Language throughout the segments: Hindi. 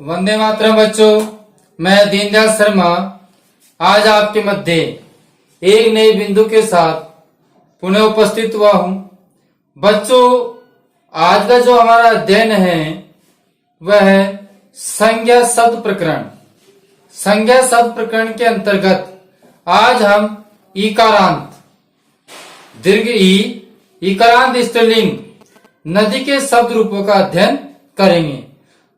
वंदे मातरम बच्चों, मैं दीनदयाल शर्मा आज आपके मध्य एक नए बिंदु के साथ पुनः उपस्थित हुआ हूं। बच्चों, आज का जो हमारा अध्ययन है वह है संज्ञा शब्द प्रकरण। संज्ञा शब्द प्रकरण के अंतर्गत आज हम इकारांत, दीर्घ इकारांत स्त्रीलिंग नदी के शब्द रूपों का अध्ययन करेंगे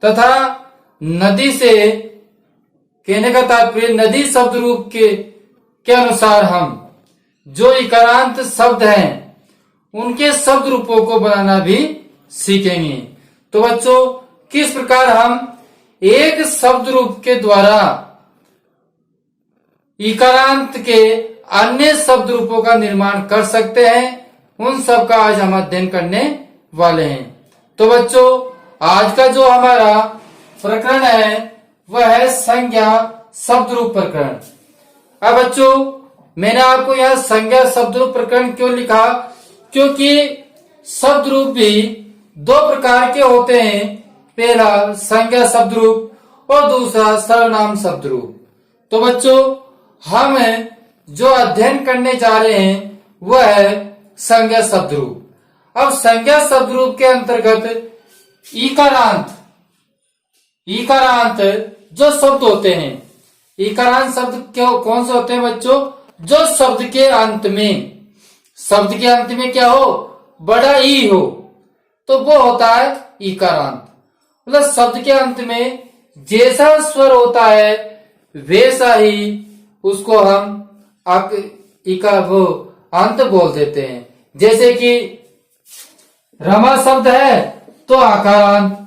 तथा नदी से कहने का तात्पर्य नदी शब्द रूप के अनुसार हम जो इकारांत शब्द हैं उनके शब्द रूपों को बनाना भी सीखेंगे। तो बच्चों, किस प्रकार हम एक शब्द रूप के द्वारा इकारांत के अन्य शब्द रूपों का निर्माण कर सकते हैं, उन सब का आज हम अध्ययन करने वाले हैं। तो बच्चों, आज का जो हमारा प्रकरण है वह है संज्ञा शब्द रूप प्रकरण। अब बच्चों, मैंने आपको यह संज्ञा शब्द रूप प्रकरण क्यों लिखा, क्योंकि शब्द रूप भी दो प्रकार के होते हैं। पहला संज्ञा शब्द रूप और दूसरा सर्वनाम शब्द रूप। तो बच्चों, हम जो अध्ययन करने जा रहे हैं वह है संज्ञा शब्द रूप। अब संज्ञा शब्द रूप के अंतर्गत इकारांत जो शब्द होते हैं, इकारांत शब्द क्यों कौन से होते हैं बच्चों? जो शब्द के अंत में क्या हो, बड़ा ई हो, तो वो होता है इकारांत। मतलब शब्द के अंत में जैसा स्वर होता है वैसा ही उसको हम वो अंत बोल देते हैं। जैसे कि रमा शब्द है तो आकारांत,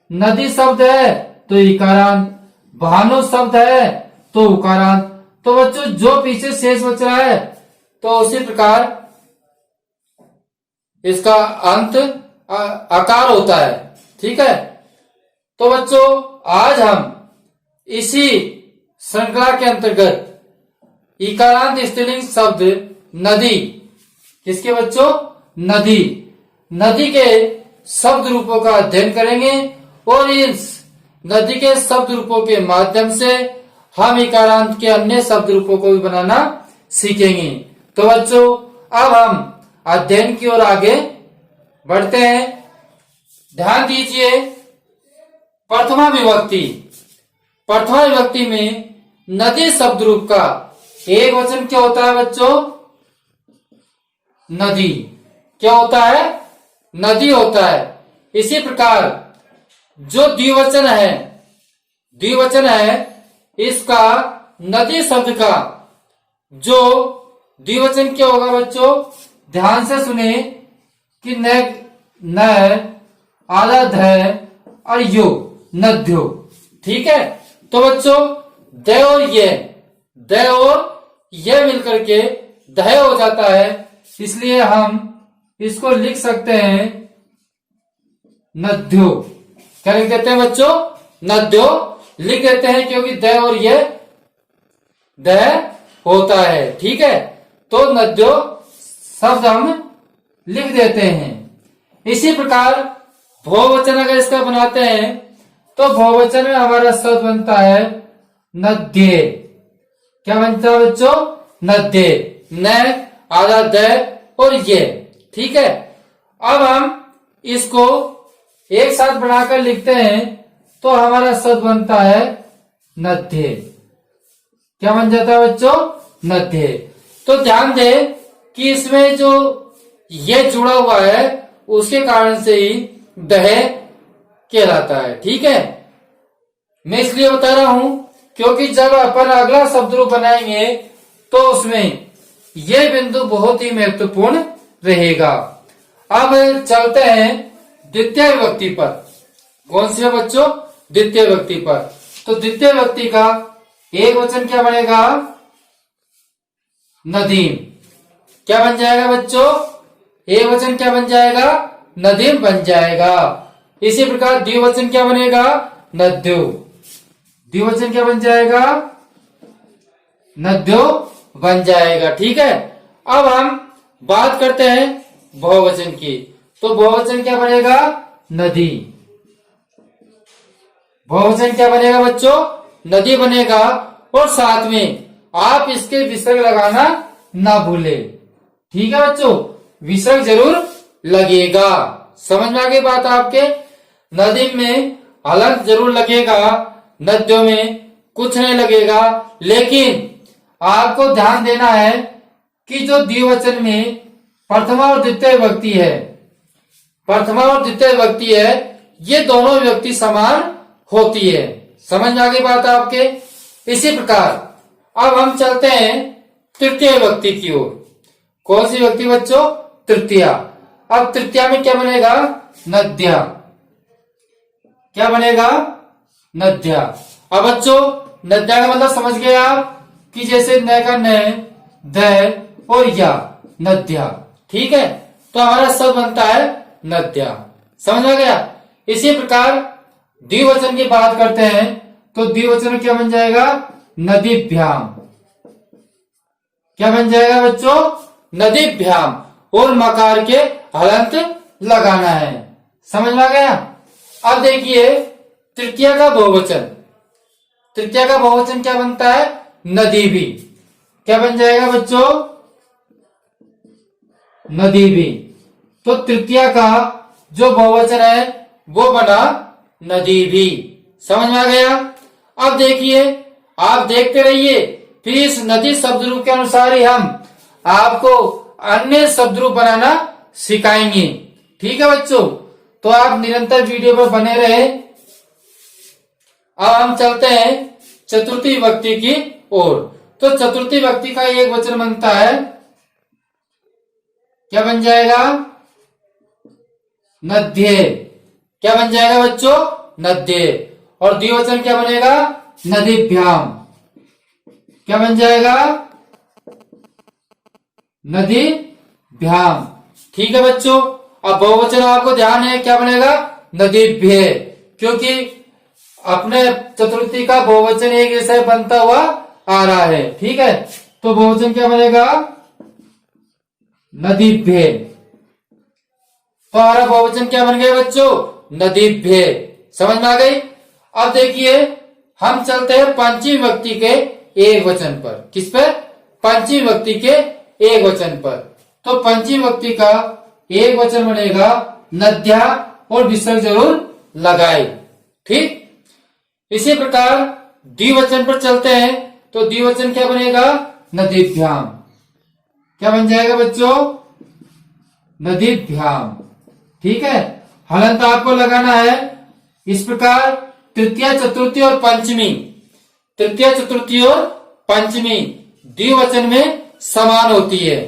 नदी शब्द है तो इकारांत, भानु शब्द है तो उकारांत। तो बच्चों, जो पीछे शेष बच रहा है तो उसी प्रकार इसका अंत आकार होता है। ठीक है। तो बच्चों, आज हम इसी श्रृंखला के अंतर्गत इकारांत स्त्रीलिंग शब्द नदी, किसके बच्चों? नदी के शब्द रूपों का अध्ययन करेंगे और इस नदी के शब्द रूपों के माध्यम से हम इकारांत के अन्य शब्द रूपों को भी बनाना सीखेंगे। तो बच्चों, अब हम अध्ययन की ओर आगे बढ़ते हैं। ध्यान दीजिए, प्रथमा विभक्ति में नदी शब्द रूप का एक वचन क्या होता है बच्चों? नदी। क्या होता है? नदी होता है। इसी प्रकार जो द्विवचन है इसका नदी शब्द का जो द्विवचन क्या होगा बच्चों? ध्यान से सुने कि न आधा ध और यो, नद्यो। ठीक है। तो बच्चों, द और ये मिलकर के दह हो जाता है, इसलिए हम इसको लिख सकते हैं नद्यो। क्या लिख देते हैं बच्चों? नद्यो लिख देते हैं, क्योंकि द और ये दह होता है। ठीक है। तो नद्यो शब्द हम लिख देते हैं। इसी प्रकार बहुवचन अगर इसका बनाते हैं तो बहुवचन में हमारा शब्द बनता है नद्ये। क्या बनता है बच्चों? नद्ये। न आधा द और ये। ठीक है। अब हम इसको एक साथ बढ़ाकर लिखते हैं तो हमारा शब्द बनता है नद्ये। क्या बन जाता है बच्चों? नद्ये। तो ध्यान दें कि इसमें जो ये जुड़ा हुआ है उसके कारण से ही दह कहलाता है। ठीक है। मैं इसलिए बता रहा हूं क्योंकि जब अपन अगला शब्द रूप बनाएंगे तो उसमें यह बिंदु बहुत ही महत्वपूर्ण रहेगा। अब चलते हैं द्वितीय विभक्ति पर। कौन सी है बच्चों? द्वितीय विभक्ति पर। तो द्वितीय विभक्ति का एक वचन क्या बनेगा? नदीम। क्या बन जाएगा बच्चों? एक वचन क्या बन जाएगा? नदीम बन जाएगा। इसी प्रकार द्विवचन क्या बनेगा? नद्यो। द्विवचन क्या बन जाएगा? नद्यो बन जाएगा। ठीक है। अब हम बात करते हैं बहुवचन की। तो बहुवचन क्या बनेगा? नदी। बहुवचन क्या बनेगा बच्चों? नदी बनेगा। और साथ में आप इसके विसर्ग लगाना ना भूले। ठीक है बच्चों, विसर्ग जरूर लगेगा। समझ में आ गई बात आपके? नदी में हलंत जरूर लगेगा, नदियों में कुछ नहीं लगेगा। लेकिन आपको ध्यान देना है कि जो द्विवचन में प्रथमा और द्वितीय विभक्ति है, प्रथमा और द्वितीय विभक्ति है, ये दोनों विभक्ति समान होती है। समझ में आ गई बात आपके? इसी प्रकार अब हम चलते हैं तृतीय विभक्ति की ओर। कौन सी विभक्ति बच्चों? तृतीया। अब तृतीया में क्या बनेगा? नद्या। क्या बनेगा? नद्या। अब बच्चों नद्या का मतलब समझ गए आप कि जैसे न का न, द और या, नद्या। ठीक है, तो हमारा शब्द बनता है नद्या। समझ आ गया? इसी प्रकार द्विवचन की बात करते हैं तो द्विवचन में क्या बन जाएगा? नदीभ्याम। क्या बन जाएगा बच्चों? नदीभ्याम। और मकार के हलंत लगाना है। समझ में आ गया? अब देखिए तृतीया का बहुवचन, तृतीया का बहुवचन क्या बनता है? नदी भी। क्या बन जाएगा बच्चों? नदी भी। तो तृतीया का जो बहुवचन है वो बना नदी भी। समझ में आ गया? अब देखिए, आप देखते रहिए, फिर इस नदी शब्द रूप के अनुसार ही हम आपको अन्य शब्द रूप बनाना सिखाएंगे। ठीक है बच्चों, तो आप निरंतर वीडियो पर बने रहे। अब हम चलते हैं चतुर्थी विभक्ति की ओर। तो चतुर्थी विभक्ति का एक वचन बनता है, क्या बन जाएगा? नद्ये। क्या बन जाएगा बच्चों? नद्ये। और द्विवचन क्या बनेगा? नदीभ्याम। क्या बन जाएगा? नदीभ्याम। ठीक है बच्चों, अब बहुवचन आपको ध्यान है क्या बनेगा? नदीभ्ये। क्योंकि अपने चतुर्थी का बहुवचन एक जैसा बनता हुआ आ रहा है। ठीक है, तो बहुवचन क्या बनेगा? नदीभ्ये। तो हमारा बहुवचन क्या बन गया बच्चों? नदीभ्ये। समझ में आ गई? अब देखिए हम चलते हैं पंचमी विभक्ति के एक वचन पर। किस पर? पंचमी विभक्ति के एक वचन पर। तो पंचमी विभक्ति का एक वचन बनेगा नद्या, और विसर्ग जरूर लगाए। ठीक, इसी प्रकार द्विवचन पर चलते हैं तो द्विवचन क्या बनेगा? नदीभ्याम। क्या बन जाएगा बच्चों? नदीभ्याम। ठीक है, हलंत आपको लगाना है। इस प्रकार तृतीया, चतुर्थी और पंचमी, तृतीया, चतुर्थी और पंचमी द्विवचन में समान होती है।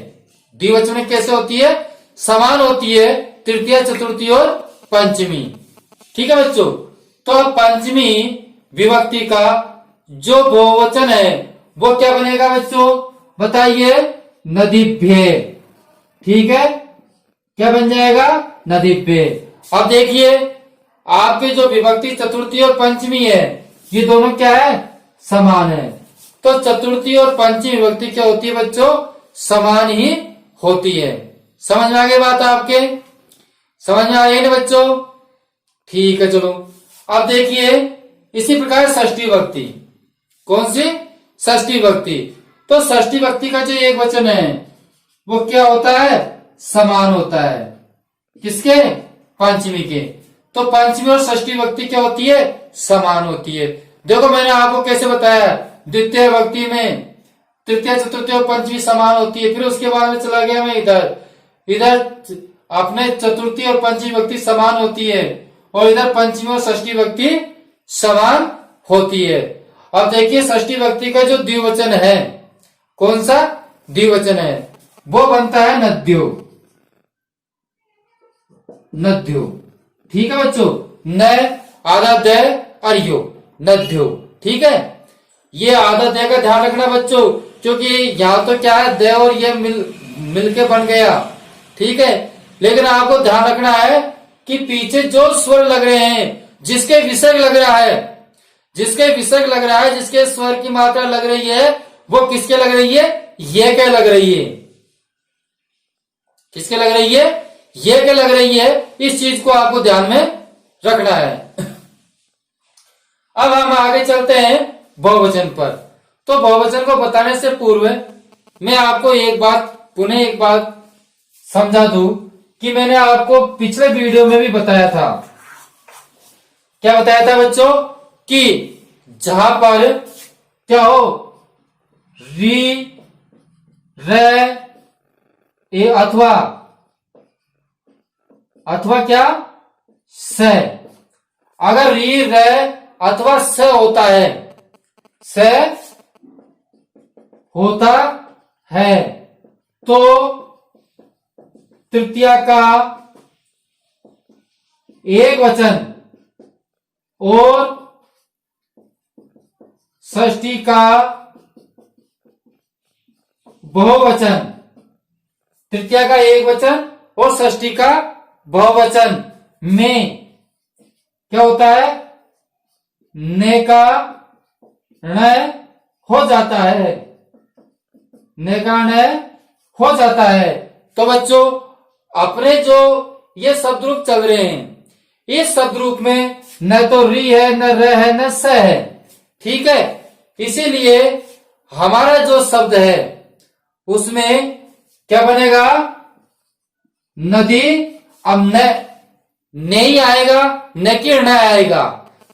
द्विवचन में कैसे होती है? समान होती है, तृतीया, चतुर्थी और पंचमी। ठीक है बच्चों, तो अब पंचमी विभक्ति का जो बहुवचन है वो क्या बनेगा बच्चों? बताइए। नदीभ्ये। ठीक है, क्या बन जाएगा? नदीभ्ये। अब देखिए आपके जो विभक्ति चतुर्थी और पंचमी है ये दोनों क्या है? समान है। तो चतुर्थी और पंचमी विभक्ति क्या होती है बच्चों? समान ही होती है। समझ में आ गई बात आपके? समझ में आ रही है ना बच्चों? ठीक है, चलो अब देखिए इसी प्रकार षष्ठी विभक्ति। कौन सी? षष्ठी विभक्ति। तो षष्ठी विभक्ति का जो एक वचन है वो क्या होता है? समान होता है। किसके? पंचमी के। तो पंचमी और षष्ठी विभक्ति क्या होती है? समान होती है। देखो मैंने आपको कैसे बताया, द्वितीय विभक्ति में तृतीय, चतुर्थी और पंचमी समान होती है। फिर उसके बाद में चला गया मैं इधर अपने चतुर्थी और पंचमी विभक्ति समान होती है, और इधर पंचमी और षष्ठी विभक्ति समान होती है। अब देखिए षष्ठी विभक्ति का जो द्विवचन है, कौन सा द्विवचन है? वो बनता है नद्यो। नद्यो। ठीक है बच्चों, न आधा द और यो, नद्यो। ठीक है, ये आधा द का ध्यान रखना बच्चों, क्योंकि यहाँ तो क्या है, द और ये मिलके बन गया। ठीक है, लेकिन आपको ध्यान रखना है कि पीछे जो स्वर लग रहे हैं, जिसके विसर्ग लग रहा है, जिसके विसर्ग लग रहा है, जिसके स्वर की मात्रा लग रही है, वो किसके लग रही है? ये क्या लग रही है? किसके लग रही है? ये क्या लग रही है? इस चीज को आपको ध्यान में रखना है। अब हम आगे चलते हैं बहुवचन पर। तो बहुवचन को बताने से पूर्व मैं आपको पुनः एक बात समझा दूं कि मैंने आपको पिछले वीडियो में भी बताया था। क्या बताया था बच्चों? कि जहां पर क्या हो, री, रे, अथवा क्या, से, अगर री, रे अथवा स होता है तो तृतीया का एक वचन और षष्ठी का बहुवचन, तृतीया का एक वचन और षष्ठी का बहुवचन में क्या होता है, ने का ण हो जाता है, ने का ण हो जाता है। तो बच्चों अपने जो ये शब्द रूप चल रहे हैं, इस शब्द रूप में न तो री है, न र है, न स है, ठीक है। इसीलिए हमारा जो शब्द है उसमें क्या बनेगा, नदी। अब न ही आएगा, न की न आएगा,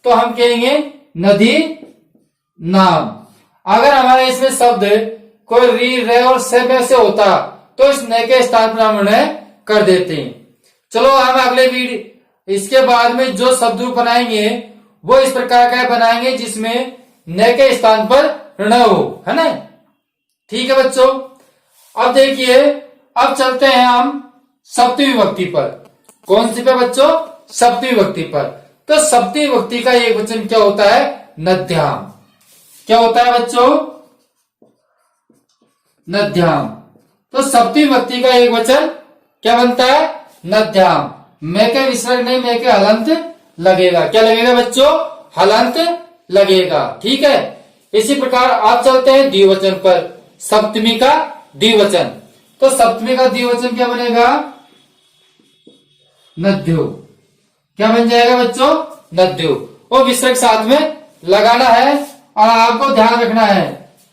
तो हम कहेंगे नदी नाम। अगर हमारा इसमें शब्द कोई री, रे और से में से होता तो इस न के स्थान पर हम उन्हें कर देते हैं। चलो हम अगले वीडियो इसके बाद में जो शब्द रूप बनाएंगे वो इस प्रकार का बनाएंगे जिसमें न के स्थान पर ण हो, है ना। ठीक है बच्चों। अब देखिए, अब चलते हैं हम सप्तमी विभक्ति पर। कौन सी पे बच्चों? सप्तमी विभक्ति पर। तो सप्तमी विभक्ति का एक वचन क्या होता है, नद्याम। क्या होता है बच्चों? नद्याम। तो सप्तमी विभक्ति का एक वचन क्या बनता है, नद्याम। मैं के विसर्ग नहीं, मैं के हलंत लगेगा। क्या लगेगा बच्चों? हलंत लगेगा, ठीक है। इसी प्रकार आप चलते हैं द्विवचन पर, सप्तमी का द्विवचन। तो सप्तमी का द्विवचन क्या बनेगा, नद्यो। क्या बन जाएगा बच्चों? नद्यो। वो विसर्ग साथ में लगाना है और आपको ध्यान रखना है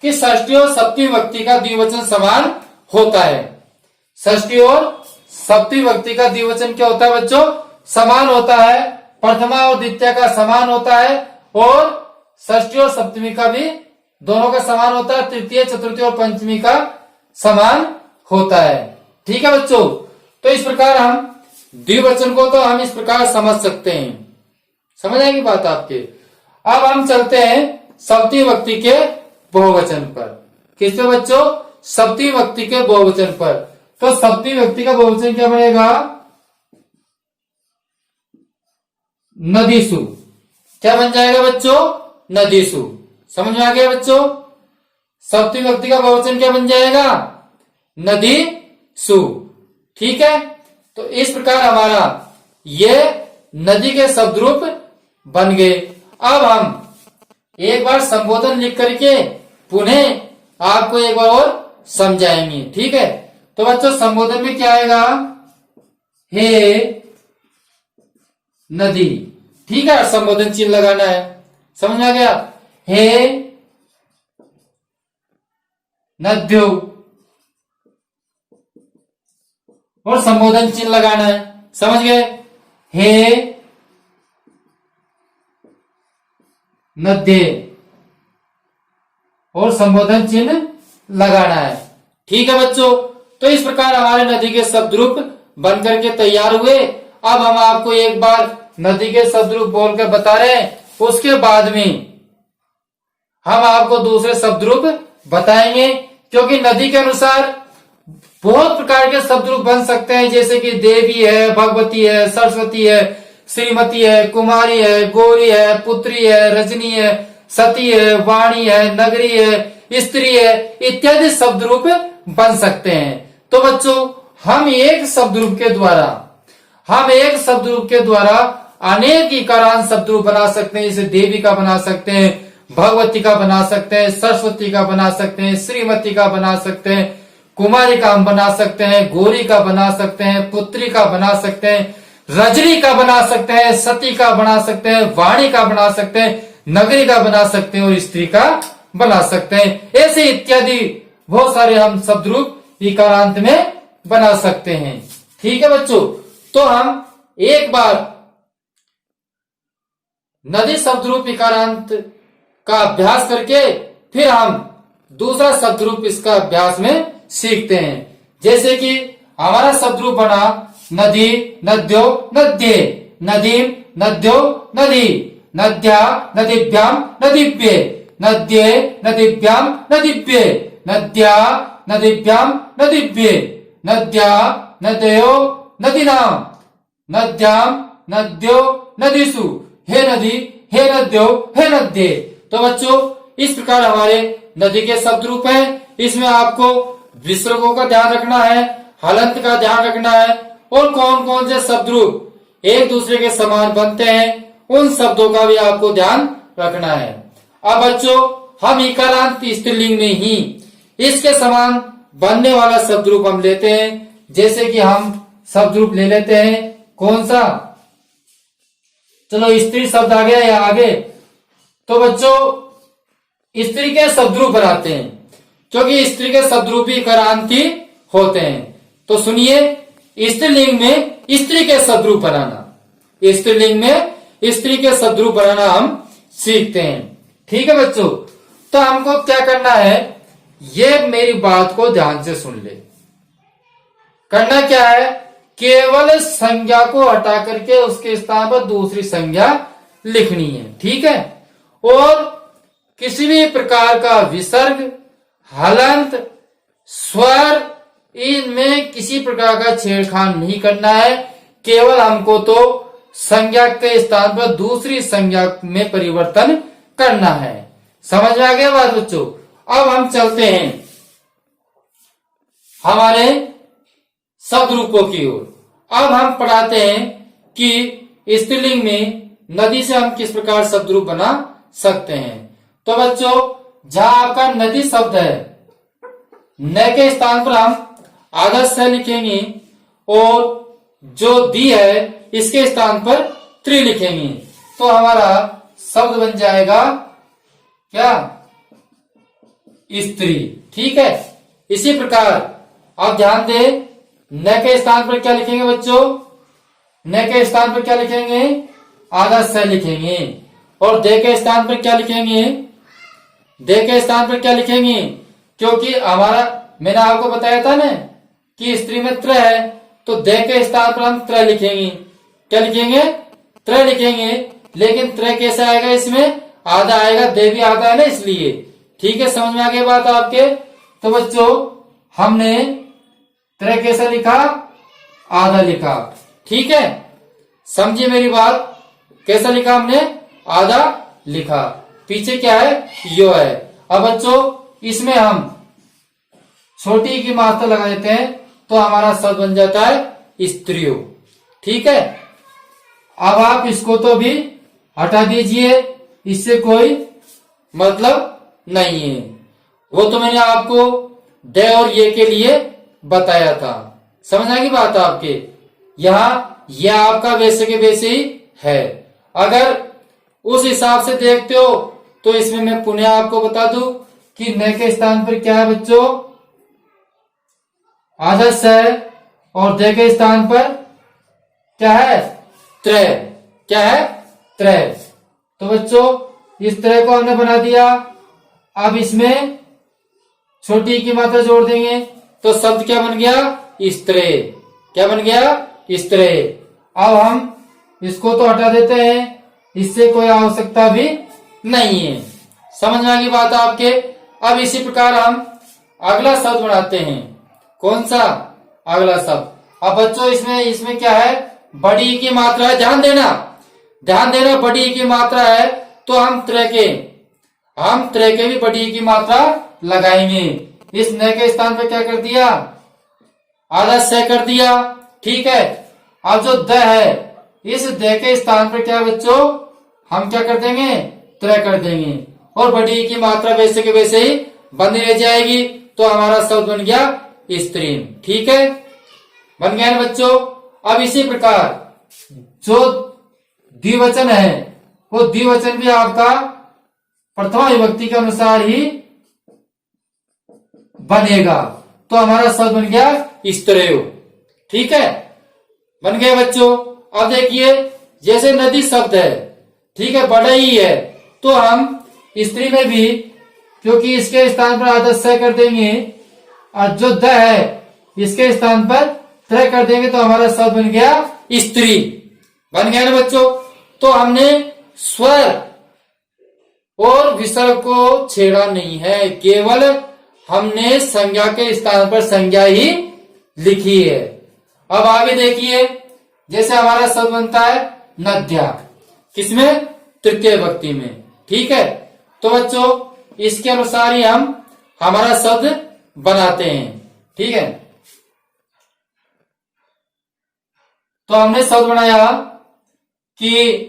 कि षष्ठी और सप्तमी विभक्ति का द्विवचन समान होता है। षष्ठी और सप्तमी विभक्ति का द्विवचन क्या होता है बच्चों? समान होता है। प्रथमा और द्वितीय का समान होता है और षष्ठी और सप्तमी का भी दोनों का समान होता है। तृतीय, चतुर्थी और पंचमी का समान होता है, ठीक है बच्चों। तो इस प्रकार हम द्विवचन को तो हम इस प्रकार समझ सकते हैं। समझ आएगी बात आपके। अब हम चलते हैं सप्तमी विभक्ति के बहुवचन पर। किस पे बच्चों? सप्तमी विभक्ति के बहुवचन पर। तो सप्तमी विभक्ति का बहुवचन क्या बनेगा, नदीसु। क्या बन जाएगा बच्चों? नदीसु। समझ में आ गया बच्चों? सप्तमी विभक्ति का बहुवचन क्या बन जाएगा, नदी सु, ठीक है। तो इस प्रकार हमारा ये नदी के शब्द रूप बन गए। अब हम एक बार संबोधन लिख करके पुनः आपको एक बार और समझाएंगे, ठीक है। तो बच्चों संबोधन में क्या आएगा, हे नदी, ठीक है। संबोधन चिन्ह लगाना है, समझ में आ गया। हे नद्यो और संबोधन चिन्ह लगाना है, समझ गए। हे नद्ये और संबोधन चिन्ह लगाना है, ठीक है बच्चों। तो इस प्रकार हमारे नदी के शब्द रूप बन करके तैयार हुए। अब हम आपको एक बार नदी के शब्द रूप बोलकर बता रहे हैं, उसके बाद में हम आपको दूसरे शब्द रूप बताएंगे, क्योंकि नदी के अनुसार बहुत प्रकार के शब्द रूप बन सकते हैं, जैसे कि देवी है, भगवती है, सरस्वती है, श्रीमती है, कुमारी है, गौरी है, पुत्री है, रजनी है, सती है, वाणी है, नगरी है, स्त्री है, इत्यादि शब्द रूप बन सकते हैं। तो बच्चों हम एक शब्द रूप के द्वारा अनेक इकारांत शब्द रूप बना सकते हैं। जैसे देवी का बना सकते हैं, भगवती का बना सकते हैं, सरस्वती का बना सकते हैं, श्रीमती का बना सकते हैं, कुमारी का हम बना सकते हैं, गौरी का बना सकते हैं, पुत्री का बना सकते हैं, रजनी का बना सकते हैं, सती का बना सकते हैं, वाणी का बना सकते हैं, नगरी का बना सकते हैं और स्त्री का बना सकते हैं। ऐसे इत्यादि बहुत सारे हम शब्द रूप इकारांत में बना सकते हैं। ठीक है बच्चों, तो हम एक बार नदी शब्द रूप इकारांत का अभ्यास करके फिर हम दूसरा शब्द रूप इसका अभ्यास में सीखते हैं। जैसे कि हमारा शब्द रूप बना नदी, नद्यो, नद्ये, नदीम, नद्यो, नदी, नद्या, नदीभ्याम, नदीभ्ये, नद्ये, नदीभ्याम, नदीभ्ये, नद्या, नदीभ्याम, नदीभ्ये, नद्या, नदयो, नदीनाम, नद्याम, नद्यो, नदीसु, हे नदी, हे नद्यो, हे नद्ये। तो बच्चों इस प्रकार हमारे नदी के शब्द रूप हैं। इसमें आपको विसर्गों का ध्यान रखना है, हलंत का ध्यान रखना है और कौन कौन से शब्द रूप एक दूसरे के समान बनते हैं उन शब्दों का भी आपको ध्यान रखना है। अब बच्चों हम इकारांत स्त्रीलिंग में ही इसके समान बनने वाला शब्द रूप हम लेते हैं। जैसे कि हम शब्द रूप ले लेते हैं कौन सा, चलो स्त्री शब्द आ गया या आगे। तो बच्चों स्त्री के शब्द रूप बनाते हैं क्योंकि स्त्री के शब्द रूप ही इकारांती होते हैं। तो सुनिए, स्त्रीलिंग में स्त्री के शब्द रूप बनाना, स्त्रीलिंग में स्त्री के शब्द रूप बनाना हम सीखते हैं। ठीक है बच्चों, तो हमको क्या करना है, ये मेरी बात को ध्यान से सुन ले। करना क्या है, केवल संज्ञा को हटा करके उसके स्थान पर दूसरी संज्ञा लिखनी है। ठीक है, और किसी भी प्रकार का विसर्ग, हलंत, स्वर इनमें किसी प्रकार का छेड़खानी नहीं करना है। केवल हमको तो संज्ञा के स्थान पर दूसरी संज्ञा में परिवर्तन करना है। समझ में आ गया बात बच्चों? अब हम चलते हैं हमारे शब्द रूपों की ओर। अब हम पढ़ाते हैं कि स्त्रीलिंग में नदी से हम किस प्रकार शब्द रूप बना सकते हैं। तो बच्चों जहां आपका नदी शब्द है, न के स्थान पर हम आधा स लिखेंगे और जो दी है इसके स्थान पर त्रि लिखेंगे। तो हमारा शब्द बन जाएगा क्या, स्त्री। ठीक है, इसी प्रकार आप ध्यान दें, न के स्थान पर क्या लिखेंगे बच्चों, न के स्थान पर क्या लिखेंगे, आधा स लिखेंगे। और दे के स्थान पर क्या लिखेंगे, दे के स्थान पर क्या लिखेंगे, क्योंकि हमारा मैंने आपको बताया था ना कि स्त्री में त्र है, तो दे के स्थान पर हम त्र लिखेंगे। क्या लिखेंगे, त्र लिखेंगे। लेकिन त्र कैसे आएगा, इसमें आधा आएगा, दे भी आधा है ना, इसलिए। ठीक है, समझ में आ गई बात आपके? तो बच्चों हमने त्र कैसा लिखा, आधा लिखा। ठीक है, समझिए मेरी बात, कैसा लिखा हमने, आधा लिखा। पीछे क्या है, यो है। अब बच्चों इसमें हम छोटी की मात्रा लगा देते हैं तो हमारा शब्द बन जाता है स्त्रियों। ठीक है, अब आप इसको तो भी हटा दीजिए, इससे कोई मतलब नहीं है। वो तो मैंने आपको दे और ये के लिए बताया था। समझ आ गई बात आपके? यहाँ यह आपका वैसे के वैसे ही है। अगर उस हिसाब से देखते हो तो इसमें मैं पुनः आपको बता दूं कि न के स्थान पर क्या है बच्चों, आधा स है, और दे के स्थान पर क्या है, त्रय। क्या है, त्रय। तो बच्चों इस त्रय को हमने बना दिया। अब इसमें छोटी की मात्रा जोड़ देंगे तो शब्द क्या बन गया, स्त्रे। क्या बन गया, स्त्रे। अब हम इसको तो हटा देते हैं, इससे कोई आवश्यकता भी नहीं है। समझ में आ गई बात आपके? अब इसी प्रकार हम अगला शब्द बनाते हैं। कौन सा, अगला शब्द। अब बच्चों इसमें क्या है, बड़ी की मात्रा है। ध्यान देना, ध्यान देना, बड़ी की मात्रा है तो हम त्रय के भी बड़ी की मात्रा लगाएंगे। इस न के स्थान पे क्या कर दिया, आधा स कर दिया। ठीक है, अब जो द है, इस द के स्थान पर क्या बच्चों, हम क्या कर देंगे, त्रय कर देंगे और बड़ी की मात्रा वैसे के वैसे ही बनी रह जाएगी। तो हमारा शब्द बन गया स्त्री। ठीक है, बन गया ना बच्चों? अब इसी प्रकार जो द्विवचन है, वो द्विवचन भी आपका प्रथमा विभक्ति के अनुसार ही बनेगा। तो हमारा शब्द बन गया स्त्रियो। ठीक है, बन गया बच्चों। अब देखिए, जैसे नदी शब्द है, ठीक है, बड़ा ही है, तो हम स्त्री में भी, क्योंकि इसके स्थान पर आदत से कर देंगे और जो द है इसके स्थान पर त्र कर देंगे, तो हमारा शब्द बन गया स्त्री। बन गया ना बच्चों। तो हमने स्वर और विसर्ग को छेड़ा नहीं है, केवल हमने संज्ञा के स्थान पर संज्ञा ही लिखी है। अब आगे देखिए, जैसे हमारा शब्द बनता है नद्या, किसमें? तृतीय विभक्ति में। ठीक है, तो बच्चों इसके अनुसार ही हम हमारा शब्द बनाते हैं। ठीक है, तो हमने शब्द बनाया कि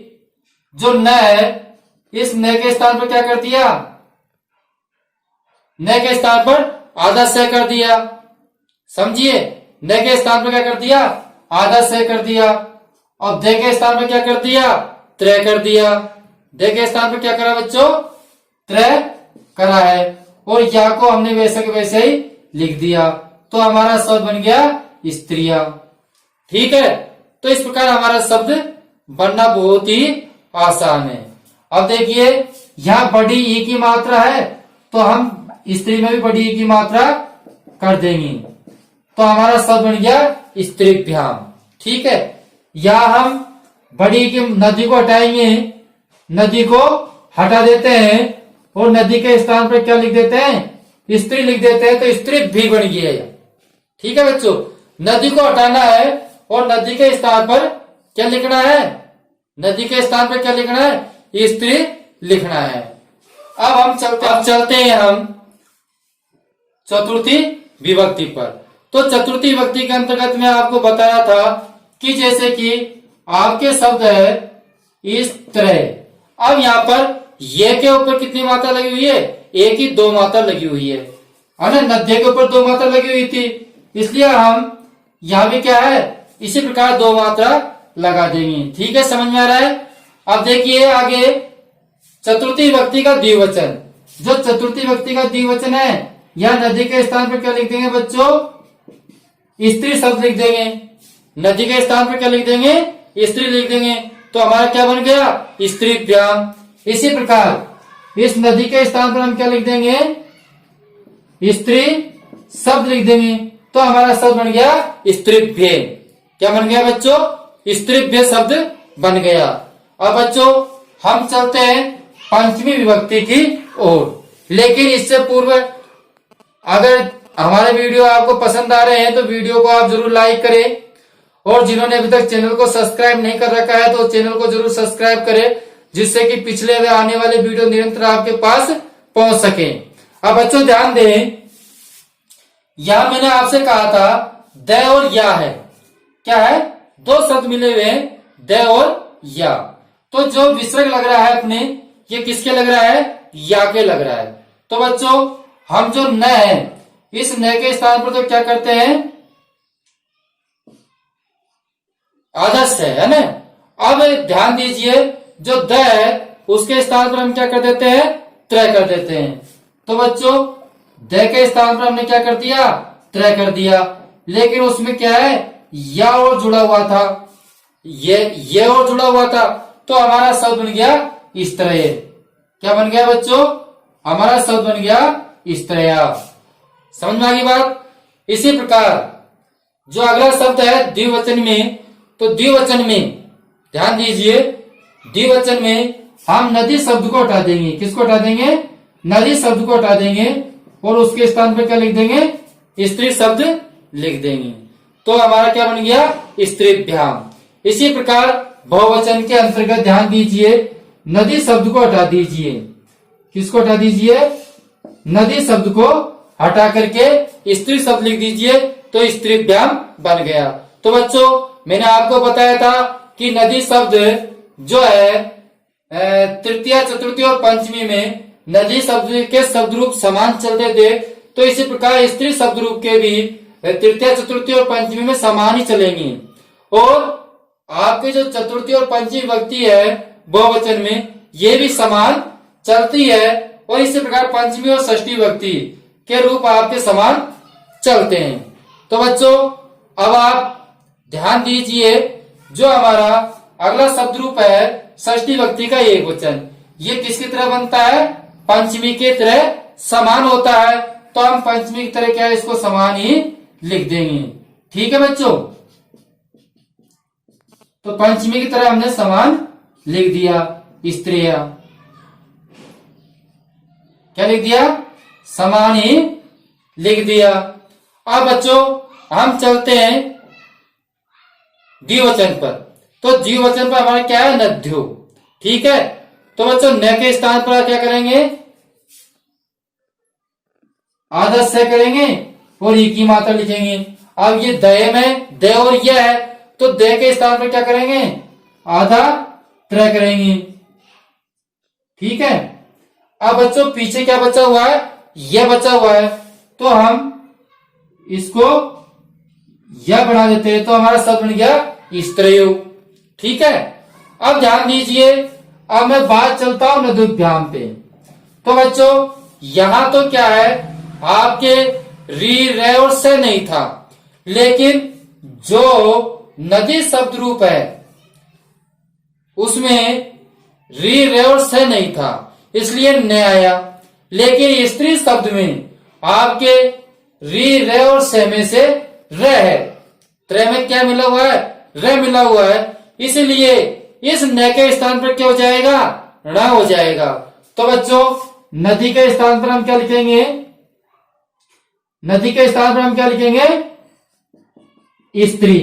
जो न है, इस न के स्थान पर क्या कर दिया? न के स्थान पर आधा से कर दिया। समझिए, न के स्थान पर क्या कर दिया? आधा से कर दिया। और दे के स्थान पर क्या कर दिया? त्रय कर दिया। दे के स्थान पर क्या करा बच्चों? त्रय करा है। और या को हमने वैसे के वैसे ही लिख दिया, तो हमारा शब्द बन गया स्त्रिया। ठीक है, तो इस प्रकार हमारा शब्द बनना बहुत ही आसान है। अब देखिए, यहाँ बड़ी ई की मात्रा है, तो हम स्त्री में भी बड़ी ई की मात्रा कर देंगे, तो हमारा शब्द बन गया स्त्रीभ्याम। ठीक है, या हम बड़ी ई की नदी को हटाएंगे, नदी को हटा देते हैं और नदी के स्थान पर क्या लिख देते हैं? स्त्री लिख देते हैं, तो स्त्री भी बन गया। ठीक है बच्चों, नदी को हटाना है और नदी के स्थान पर क्या लिखना है? नदी के स्थान पर क्या लिखना है? स्त्री लिखना है। अब हम चलते हैं हम चतुर्थी विभक्ति पर। तो चतुर्थी विभक्ति के अंतर्गत मैं आपको बताया था कि जैसे कि आपके शब्द है स्त्री। अब यहाँ पर ये के ऊपर कितनी मात्रा लगी हुई है? एक ही 2 मात्रा लगी हुई है ना। नद्य के ऊपर 2 मात्रा लगी हुई थी, इसलिए हम यहाँ भी क्या है, इसी प्रकार 2 मात्रा लगा देंगे। ठीक है, समझ में आ रहा है? अब देखिए आगे, चतुर्थी विभक्ति का द्विवचन। जो चतुर्थी विभक्ति का द्विवचन है, यहाँ नदी के स्थान पर क्या लिख देंगे बच्चों? स्त्री शब्द लिख देंगे। नदी के स्थान पर क्या लिख देंगे? स्त्री लिख देंगे, तो हमारा क्या बन गया? स्त्रीभ्याम। इसी प्रकार इस नदी के स्थान पर हम क्या लिख देंगे? स्त्री शब्द लिख देंगे, तो हमारा शब्द बन गया स्त्रीभ्य। क्या बन गया बच्चों? स्त्रीभ्य शब्द बन गया। अब बच्चों हम चलते हैं पंचमी विभक्ति की ओर, लेकिन इससे पूर्व अगर हमारे वीडियो आपको पसंद आ रहे हैं तो वीडियो को आप जरूर लाइक करें, और जिन्होंने अभी तक चैनल को सब्सक्राइब नहीं कर रखा है तो चैनल को जरूर सब्सक्राइब करें, जिससे कि पिछले व आने वाले वीडियो निरंतर आपके पास पहुंच सके। अब बच्चों ध्यान दें, यहां मैंने आपसे कहा था द और या है। क्या है? 2 शब्द मिले हुए हैं, द और या। तो जो विसर्ग लग रहा है अपने, ये किसके लग रहा है? या के लग रहा है। तो बच्चों हम जो न है, इस न के स्थान पर तो क्या करते हैं? आदर्श है ना। अब ध्यान दीजिए, जो द है उसके स्थान पर हम क्या कर देते हैं? त्रय कर देते हैं। तो बच्चों द के स्थान पर हमने क्या कर दिया? त्रय कर दिया, लेकिन उसमें क्या है? या और जुड़ा हुआ था, ये और जुड़ा हुआ था, तो हमारा शब्द बन गया स्त्रेय। क्या बन गया बच्चों? हमारा शब्द बन गया स्त्रेया। समझ में आ गई बात? इसी प्रकार जो अगला शब्द है द्विवचन में, तो द्विवचन में ध्यान दीजिए, द्विवचन में हम नदी शब्द को हटा देंगे। किसको हटा देंगे? नदी शब्द को हटा देंगे, और उसके स्थान पर क्या लिख देंगे? स्त्री शब्द लिख देंगे, तो हमारा क्या बन गया? स्त्रीभ्याम। इसी प्रकार बहुवचन के अंतर्गत ध्यान दीजिए, नदी शब्द को हटा दीजिए। किसको हटा दीजिए? नदी शब्द को हटा करके स्त्री शब्द लिख दीजिए, तो स्त्रीभ्याम बन गया। तो बच्चों मैंने आपको बताया था कि नदी शब्द जो है तृतीय, चतुर्थी और पंचमी में नदी शब्द के शब्द रूप समान चलते थे, तो इसी प्रकार स्त्री शब्द रूप के भी तृतीय, चतुर्थी और पंचमी में समान ही चलेंगे। और आपके जो चतुर्थी और पंचमी विभक्ति है बहुवचन में, ये भी समान चलती है और इसी प्रकार पंचमी और षष्ठी विभक्ति के रूप आपके समान चलते हैं। तो बच्चों अब आप ध्यान दीजिए, जो हमारा अगला शब्द रूप है षष्ठी विभक्ति का एक वचन, ये किसकी तरह बनता है? पंचमी के तरह समान होता है। तो हम पंचमी की तरह क्या है, इसको समान ही लिख देंगे। ठीक है बच्चों, तो पंचमी की तरह हमने समान लिख दिया। स्त्रियां क्या लिख दिया? समान ही लिख दिया। अब बच्चों हम चलते हैं द्विवचन पर। तो द्विवचन पर हमारा क्या है? नद्यो। ठीक है, तो बच्चों न के स्थान पर क्या करेंगे? आदर्श से करेंगे और ई की मात्रा लिखेंगे। अब ये दय में द और यह है, तो द के स्थान पर क्या करेंगे? आधा त्रय करेंगे। ठीक है, अब बच्चों पीछे क्या बचा हुआ है? यह बचा हुआ है, तो हम इसको यह बना देते हैं, तो हमारा शब्द बन गया स्त्रियो। ठीक है, अब ध्यान दीजिए, अब मैं बात चलता हूं नदुभ्याम पे। तो बच्चों यहां तो क्या है, आपके री रे और से नहीं था, लेकिन जो नदी शब्द रूप है उसमें री रे और से नहीं था, इसलिए न आया। लेकिन स्त्री शब्द में आपके री रे और से में से र है, त्र में क्या मिला हुआ है? र मिला हुआ है, इसलिए इस न के स्थान पर क्या हो जाएगा? ण हो जाएगा। तो बच्चों नदी के स्थान पर हम क्या लिखेंगे? नदी के स्थान पर हम क्या लिखेंगे? स्त्री।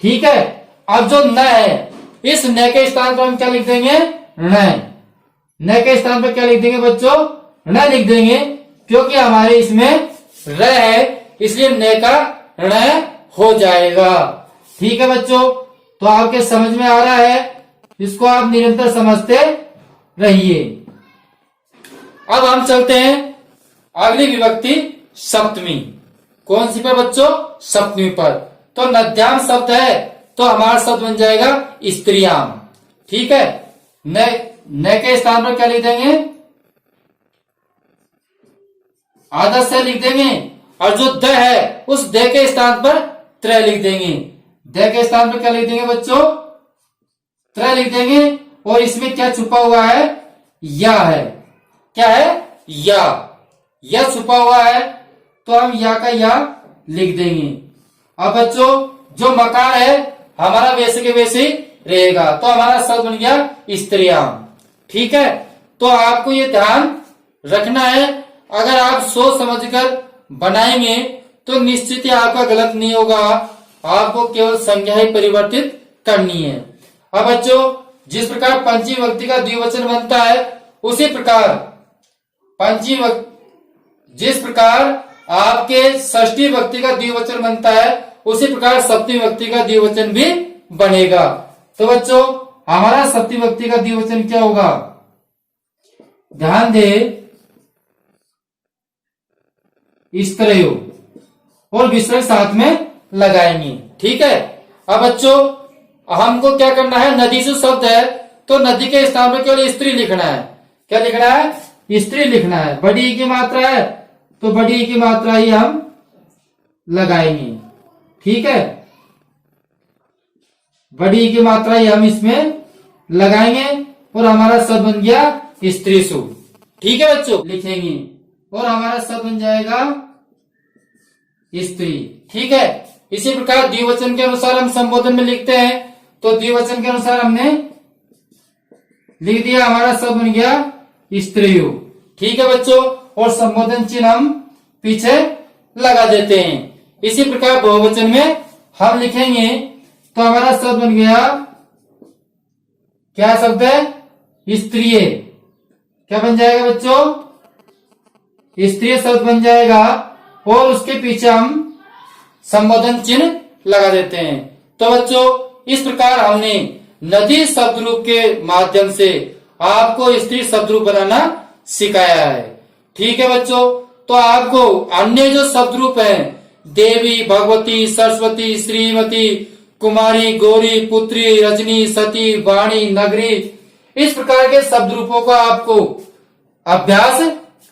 ठीक है, अब जो न है, इस न के स्थान पर हम क्या लिख देंगे? ण। न के स्थान पर क्या लिख देंगे बच्चों? ण लिख देंगे, क्योंकि हमारे इसमें र है, इसलिए न का ण हो जाएगा। ठीक है बच्चों, तो आपके समझ में आ रहा है, इसको आप निरंतर समझते रहिए। अब हम चलते हैं अगली विभक्ति सप्तमी। कौन सी पर बच्चों? सप्तमी पर। तो नद्याम शब्द है, तो हमारा शब्द बन जाएगा स्त्रियाम। ठीक है, न के स्थान पर क्या लिख देंगे? आधा से लिख देंगे, और जो द है उस द के स्थान पर त्र लिख देंगे। द के स्थान पर क्या लिख देंगे बच्चों? त्र लिख देंगे, और इसमें क्या छुपा हुआ है? या है। क्या है? या छुपा हुआ है, तो हम या का या लिख देंगे। अब बच्चों जो मकार है हमारा वैसे के वैसे ही रहेगा, तो हमारा शब्द बन गया स्त्रियाम। ठीक है, तो आपको ये ध्यान रखना है, अगर आप सोच समझकर बनाएंगे तो निश्चित ही आपका गलत नहीं होगा, आपको केवल संज्ञा ही परिवर्तित करनी है। अब बच्चों जिस प्रकार पंचमी विभक्ति का द्विवचन बनता है, उसी प्रकार जिस प्रकार आपके षष्ठी विभक्ति का द्विवचन बनता है, उसी प्रकार सप्तमी विभक्ति का द्विवचन भी बनेगा। तो बच्चों हमारा सप्तमी विभक्ति का द्विवचन क्या होगा? ध्यान दे, स्त्रियो, और विसर्ग साथ में लगाएंगे। ठीक है, अब बच्चों हमको क्या करना है? नदी जो शब्द है, तो नदी के स्थान पर केवल स्त्री लिखना है। क्या लिखना है? स्त्री लिखना है। बड़ी ई की मात्रा है, तो बड़ी ई की मात्रा ही हम लगाएंगे। ठीक है, बड़ी ई की मात्रा ही हम इसमें लगाएंगे, और हमारा शब्द बन गया स्त्रीसु। ठीक है बच्चों, लिखेंगे और हमारा शब्द बन जाएगा स्त्री। ठीक है, इसी प्रकार द्विवचन के अनुसार हम संबोधन में लिखते हैं, तो द्विवचन के अनुसार हमने लिख दिया, हमारा शब्द बन गया स्त्रियो। ठीक है बच्चों, और संबोधन चिन्ह हम पीछे लगा देते हैं। इसी प्रकार बहुवचन में हम लिखेंगे, तो हमारा शब्द बन गया, क्या शब्द है? स्त्रीय। क्या बन जाएगा बच्चों? स्त्रीय शब्द बन जाएगा, और उसके पीछे हम संबोधन चिन्ह लगा देते हैं। तो बच्चों इस प्रकार हमने नदी शब्द रूप के माध्यम से आपको स्त्री शब्द रूप बनाना सिखाया है। ठीक है बच्चों, तो आपको अन्य जो शब्द रूप है, देवी, भगवती, सरस्वती, श्रीमती, कुमारी, गौरी, पुत्री, रजनी, सती, वाणी, नगरी, इस प्रकार के शब्द रूपों का आपको अभ्यास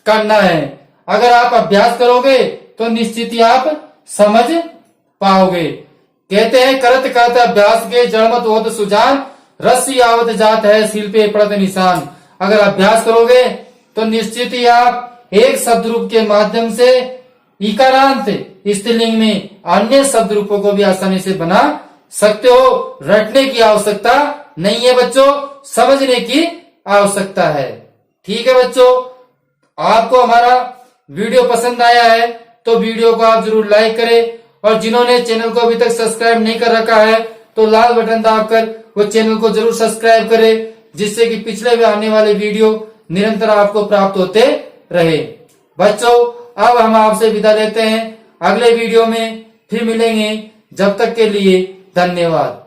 करना है। अगर आप अभ्यास करोगे तो निश्चित ही आप समझ पाओगे। कहते हैं करत करत अभ्यास के जड़मत होत सुजान, रस्सी आवत जात है सील पे पड़त निशान। अगर अभ्यास करोगे तो निश्चित ही आप एक शब्द रूप के माध्यम से इकारांत स्त्रीलिंग में अन्य शब्द रूपों को भी आसानी से बना सकते हो। रटने की आवश्यकता नहीं है बच्चों, समझने की आवश्यकता है। ठीक है बच्चों, आपको हमारा वीडियो पसंद आया है तो वीडियो को आप जरूर लाइक करें, और जिन्होंने चैनल को अभी तक सब्सक्राइब नहीं कर रखा है तो लाल बटन दबाकर वो चैनल को जरूर सब्सक्राइब करें, जिससे कि पिछले में आने वाले वीडियो निरंतर आपको प्राप्त होते रहे। बच्चों अब हम आपसे विदा लेते हैं, अगले वीडियो में फिर मिलेंगे। जब तक के लिए धन्यवाद।